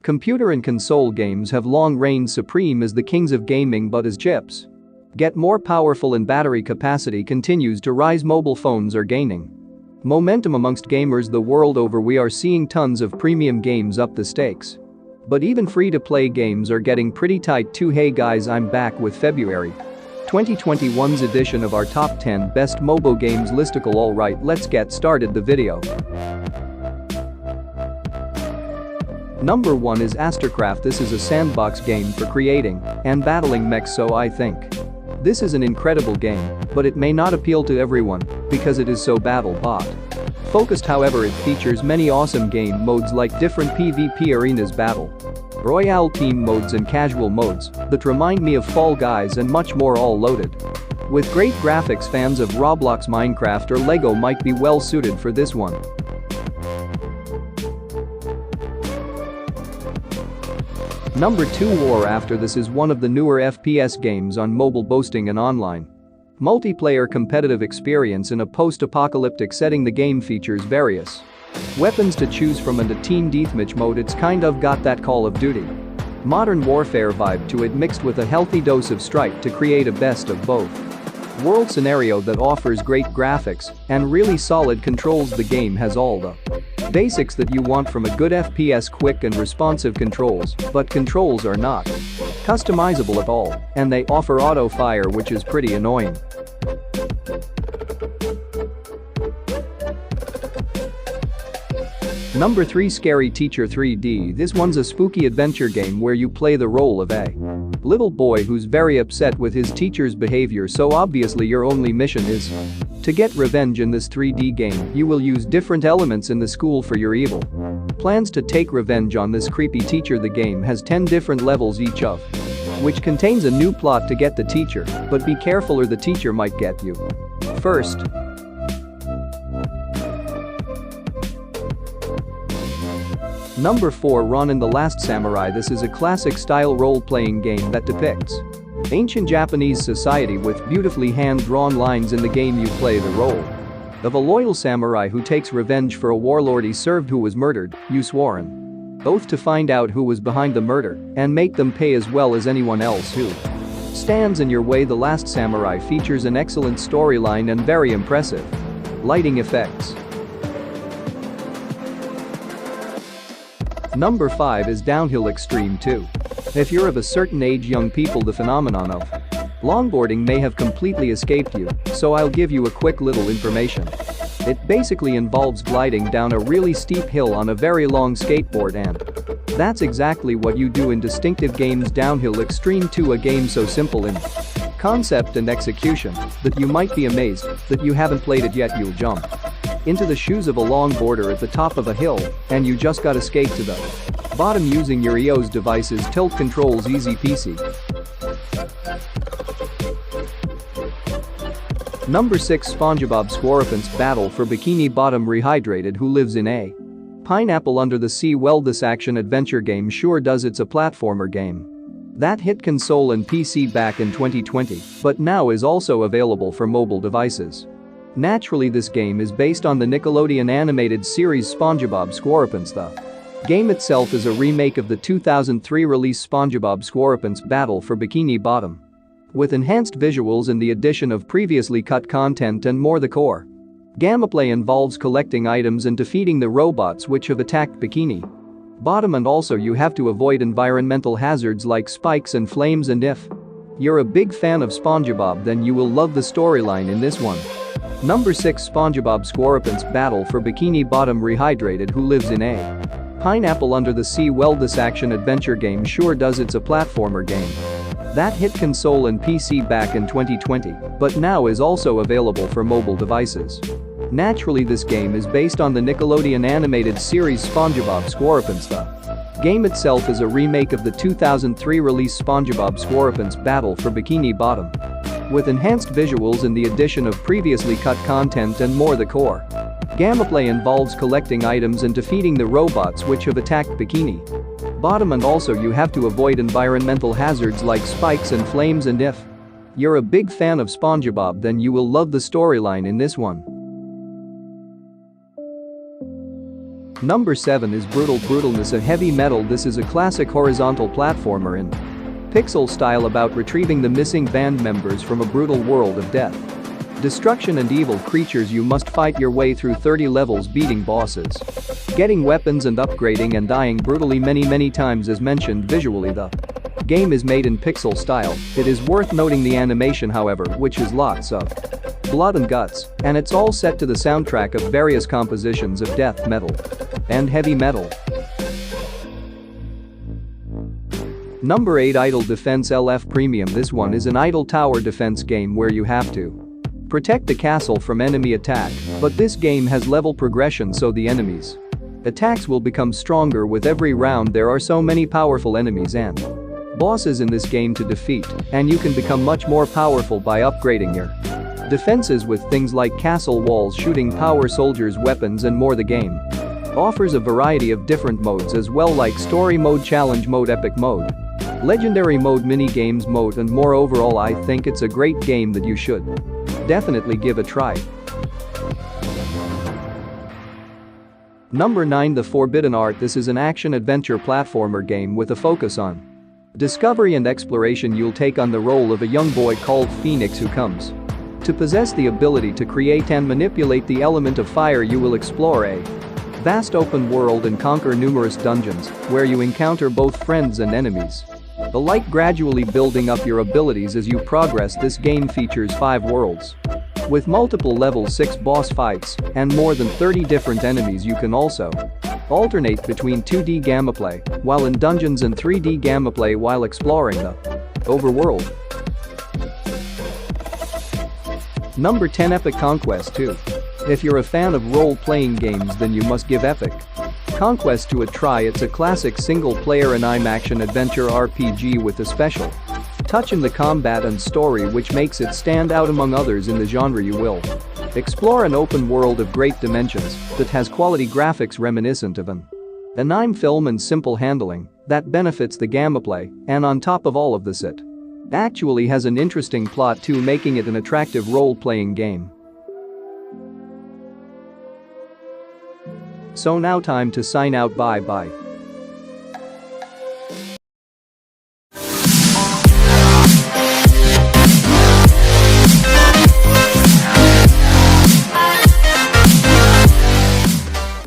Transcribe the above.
Computer and console games have long reigned supreme as the kings of gaming, but as chips get more powerful and battery capacity continues to rise, mobile phones are gaining momentum amongst gamers the world over. We are seeing tons of premium games up the stakes. But even free-to-play games are getting pretty tight too. Hey guys, I'm back with February 2021's edition of our top 10 best mobile games listicle. Alright, let's get started the video. Number 1 is AstraCraft. This is a sandbox game for creating and battling mechs, so I think this is an incredible game, but it may not appeal to everyone because it is so battle bot focused. However, it features many awesome game modes like different PvP arenas, battle royale, team modes and casual modes that remind me of Fall Guys and much more, all loaded with great graphics. Fans of Roblox, Minecraft or Lego might be well suited for this one. Number 2, War. After this is one of the newer FPS games on mobile, boasting an online multiplayer competitive experience in a post-apocalyptic setting. The game features various weapons to choose from and a team deathmatch mode. It's kind of got that Call of Duty Modern Warfare vibe to it, mixed with a healthy dose of Strike to create a best of both world scenario that offers great graphics and really solid controls. The game has all the basics that you want from a good FPS: quick and responsive controls, but controls are not customizable at all, and they offer auto fire, which is pretty annoying. Number 3, Scary Teacher 3D. This one's a spooky adventure game where you play the role of a little boy who's very upset with his teacher's behavior, so obviously your only mission is to get revenge. In this 3D game, you will use different elements in the school for your evil plans to take revenge on this creepy teacher. The game has 10 different levels, each of which contains a new plot to get the teacher, but be careful or the teacher might get you first. Number 4, Ronin the Last Samurai. This is a classic style role-playing game that depicts ancient Japanese society with beautifully hand-drawn lines. In the game, you play the role of a loyal samurai who takes revenge for a warlord he served who was murdered. You swore an oath to find out who was behind the murder and make them pay, as well as anyone else who stands in your way. The Last Samurai features an excellent storyline and very impressive lighting effects. Number 5 is Downhill Xtreme 2. If you're of a certain age, young people, the phenomenon of longboarding may have completely escaped you, so I'll give you a quick little information. It basically involves gliding down a really steep hill on a very long skateboard, and that's exactly what you do in distinctive games. Downhill Xtreme 2, a game so simple in concept and execution that you might be amazed that you haven't played it yet. You'll jump into the shoes of a longboarder at the top of a hill, and you just gotta skate to the bottom using your EOS devices, tilt controls, easy peasy. Number 6, SpongeBob SquarePants Battle for Bikini Bottom. Rehydrated, who lives in a pineapple under the sea. Well, this action-adventure game sure does. It's a platformer game that hit console and PC back in 2020, but now is also available for mobile devices. Naturally, this game is based on the Nickelodeon animated series SpongeBob SquarePants. The game itself is a remake of the 2003 release SpongeBob SquarePants Battle for Bikini Bottom, with enhanced visuals and the addition of previously cut content and more. The core gameplay involves collecting items and defeating the robots which have attacked Bikini Bottom, and also you have to avoid environmental hazards like spikes and flames. And if you're a big fan of SpongeBob, then you will love the storyline in this one. Number 6, SpongeBob SquarePants Battle for Bikini Bottom. Rehydrated, who lives in a pineapple under the sea. Well, this action-adventure game sure does. It's a platformer game that hit console and PC back in 2020, but now is also available for mobile devices. Naturally, this game is based on the Nickelodeon animated series SpongeBob SquarePants. The game itself is a remake of the 2003 release SpongeBob SquarePants Battle for Bikini Bottom, with enhanced visuals and the addition of previously cut content and more. The core Gameplay involves collecting items and defeating the robots which have attacked Bikini Bottom, and also you have to avoid environmental hazards like spikes and flames, and if you're a big fan of SpongeBob, then you will love the storyline in this one. Number 7 is Brutalness, a heavy metal. This is a classic horizontal platformer in pixel style about retrieving the missing band members from a brutal world of death, destruction and evil creatures. You must fight your way through 30 levels, beating bosses, getting weapons and upgrading, and dying brutally many times. As mentioned, visually the game is made in pixel style. It is worth noting the animation, however, which is lots of blood and guts, and it's all set to the soundtrack of various compositions of death metal and heavy metal. Number 8, Idle Defense LF Premium. This one is an idle tower defense game where you have to protect the castle from enemy attack, but this game has level progression, so the enemies' attacks will become stronger with every round. There are so many powerful enemies and bosses in this game to defeat, and you can become much more powerful by upgrading your defenses with things like castle walls, shooting power soldiers, weapons, and more. The game offers a variety of different modes as well, like story mode, challenge mode, epic mode, legendary mode, mini games mode, and more. Overall, I think it's a great game that you should definitely give a try. Number 9, The Forbidden Art. This is an action-adventure platformer game with a focus on discovery and exploration. You'll take on the role of a young boy called Phoenix who comes to possess the ability to create and manipulate the element of fire. You will explore a vast open world and conquer numerous dungeons where you encounter both friends and enemies alike, gradually building up your abilities as you progress. This game features 5 worlds with multiple levels, 6 boss fights, and more than 30 different enemies. You can also alternate between 2D gameplay while in dungeons and 3D gameplay while exploring the overworld. Number 10, Epic Conquest 2. If you're a fan of role-playing games, then you must give Epic Conquest 2 a try. It's a classic single-player anime action-adventure RPG with a special touch in the combat and story which makes it stand out among others in the genre. You will explore an open world of great dimensions that has quality graphics reminiscent of an anime film and simple handling that benefits the gameplay, and on top of all of this, it actually has an interesting plot too, making it an attractive role-playing game. So now time to sign out. Bye bye.